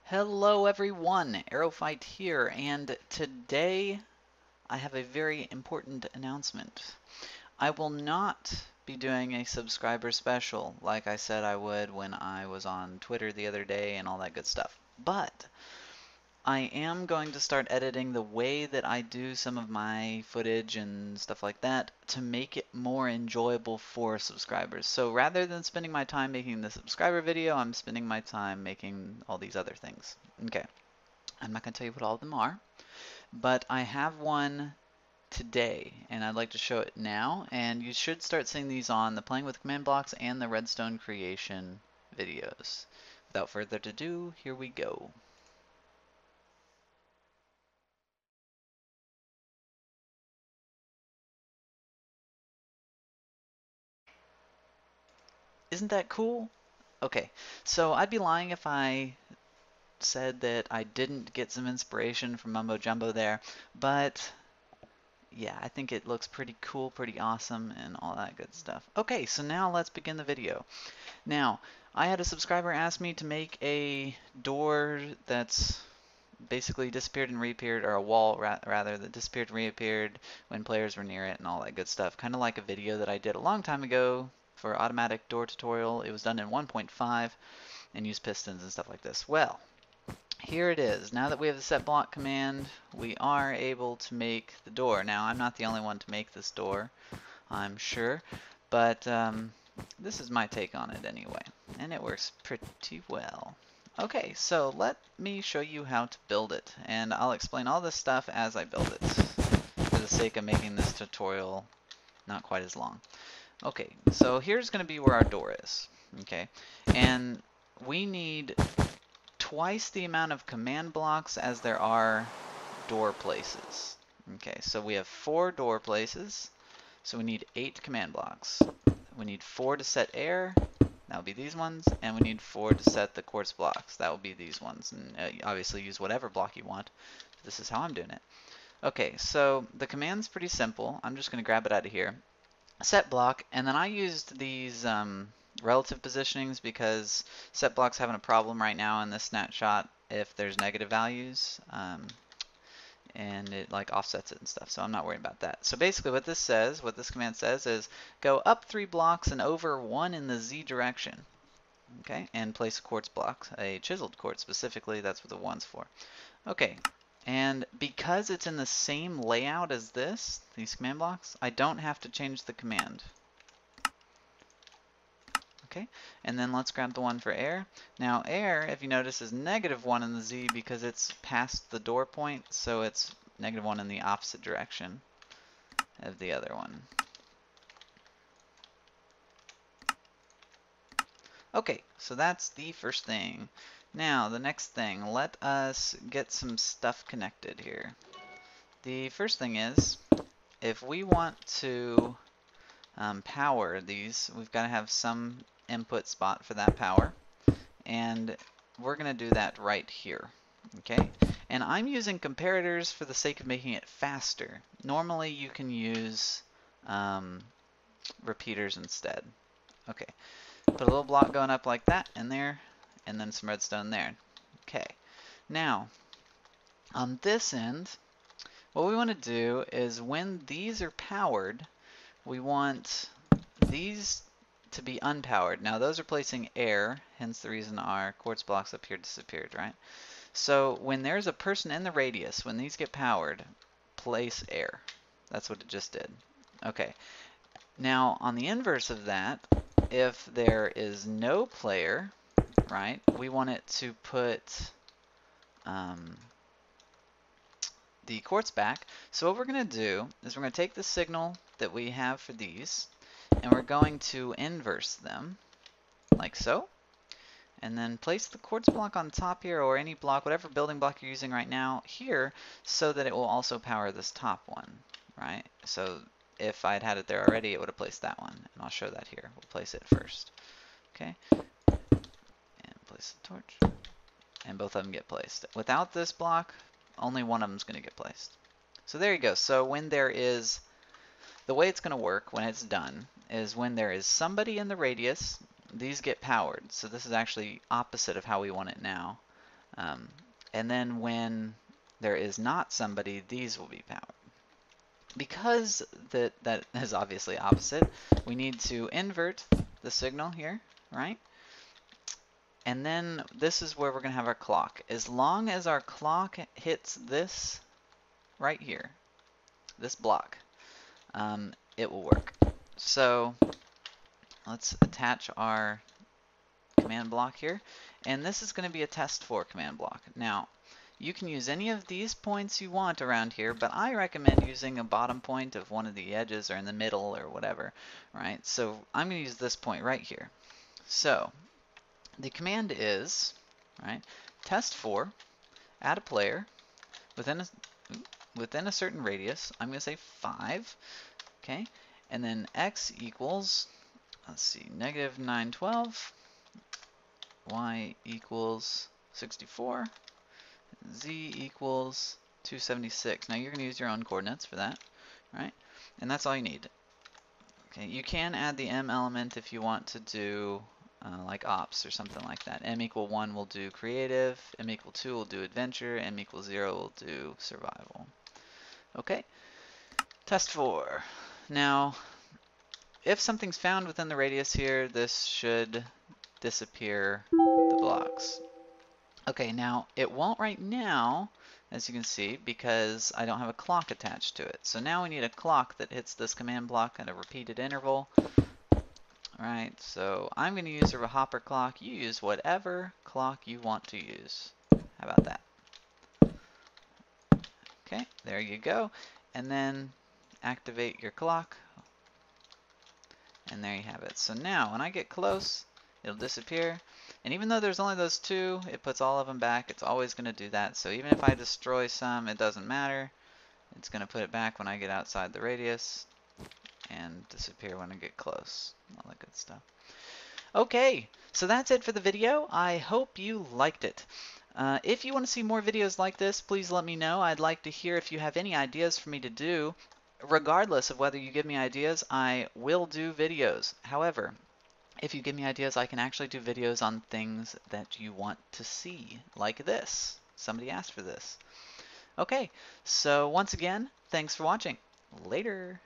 Hello everyone, Aerophite here, and today I have a very important announcement. I will not be doing a subscriber special like I said I would when I was on Twitter the other day and all that good stuff, but I am going to start editing the way that I do some of my footage and stuff like that to make it more enjoyable for subscribers. So rather than spending my time making the subscriber video, I'm spending my time making all these other things. Okay, I'm not going to tell you what all of them are, but I have one today and I'd like to show it now, and you should start seeing these on the Playing with Command Blocks and the Redstone Creation videos. Without further ado, here we go. Isn't that cool? Okay, so I'd be lying if I said that I didn't get some inspiration from Mumbo Jumbo there, but yeah, I think it looks pretty cool, pretty awesome, and all that good stuff. Okay, so now let's begin the video. Now, I had a subscriber ask me to make a door that's basically disappeared and reappeared, or a wall rather, that disappeared and reappeared when players were near it and all that good stuff. Kind of like a video that I did a long time ago for automatic door tutorial. It was done in 1.5 and used pistons and stuff like this. Well, here it is. Now that we have the Setblock command, we are able to make the door. Now, I'm not the only one to make this door, I'm sure, but this is my take on it anyway, and it works pretty well. Okay, so let me show you how to build it, and I'll explain all this stuff as I build it, for the sake of making this tutorial not quite as long. Okay, so here's going to be where our door is, okay, and we need twice the amount of command blocks as there are door places. Okay, so we have 4 door places, so we need 8 command blocks. We need 4 to set air, that will be these ones, and we need 4 to set the quartz blocks, that will be these ones. And obviously use whatever block you want. This is how I'm doing it. Okay, so the command's pretty simple. I'm just going to grab it out of here. Set block, and then I used these relative positionings because set block's having a problem right now in this snapshot if there's negative values. And it like offsets it and stuff, so I'm not worried about that. So basically what this command says is go up 3 blocks and over 1 in the Z direction. Okay, and place a quartz block, a chiseled quartz specifically, that's what the 1's for. Okay, and because it's in the same layout as these command blocks, I don't have to change the command. Okay, and then let's grab the one for air. Now air, if you notice, is -1 in the Z because it's past the door point, so it's -1 in the opposite direction of the other one. Okay, so that's the first thing. Now the next thing, let us get some stuff connected here. The first thing is, if we want to power these, we've got to have some input spot for that power, and we're going to do that right here. Okay, and I'm using comparators for the sake of making it faster. Normally you can use repeaters instead. Okay, put a little block going up like that in there, and then some redstone there. Okay, now on this end, what we want to do is when these are powered, we want these to be unpowered. Now those are placing air, hence the reason our quartz blocks up here disappeared, right? So when there's a person in the radius, when these get powered, place air. That's what it just did. Okay. Now on the inverse of that, if there is no player, right, we want it to put the quartz back. So what we're going to do is we're going to take the signal that we have for these, and we're going to inverse them, like so. And then place the quartz block on top here, or any block, whatever building block you're using right now, here, so that it will also power this top one, right? So if I'd had it there already, it would have placed that one, and I'll show that here. We'll place it first, okay? And place the torch, and both of them get placed. Without this block, only one of them is going to get placed. So there you go. So when there is, the way it's going to work when it's done is when there is somebody in the radius, these get powered. So this is actually opposite of how we want it now. Um, and then when there is not somebody, these will be powered. Because that is obviously opposite, we need to invert the signal here, right? And then this is where we're going to have our clock. As long as our clock hits this right here, this block, it will work. So let's attach our command block here. And this is going to be a test for command block. Now, you can use any of these points you want around here, but I recommend using a bottom point of one of the edges or in the middle or whatever, right? So I'm going to use this point right here. So the command is, right, test4, add a player within a certain radius. I'm going to say 5, okay? And then x equals, let's see, negative 912, y equals 64, z equals 276. Now you're going to use your own coordinates for that, right? And that's all you need. Okay, you can add the m element if you want to do like ops or something like that. M equal 1 will do creative, m equal 2 will do adventure, m equal 0 will do survival. Okay, test 4. Now, if something's found within the radius here, this should disappear the blocks. Okay, now it won't right now, as you can see, because I don't have a clock attached to it. So now we need a clock that hits this command block at a repeated interval. Alright, so I'm going to use a hopper clock. You use whatever clock you want to use. How about that? Okay, there you go. And then activate your clock. And there you have it. So now, when I get close, it'll disappear. And even though there's only those two, it puts all of them back. It's always going to do that. So even if I destroy some, it doesn't matter. It's going to put it back when I get outside the radius and disappear when I get close. All that good stuff. Okay, so that's it for the video. I hope you liked it. If you want to see more videos like this, please let me know. I'd like to hear if you have any ideas for me to do. Regardless of whether you give me ideas, I will do videos. However, if you give me ideas, I can actually do videos on things that you want to see, like this. Somebody asked for this. Okay, so once again, thanks for watching. Later.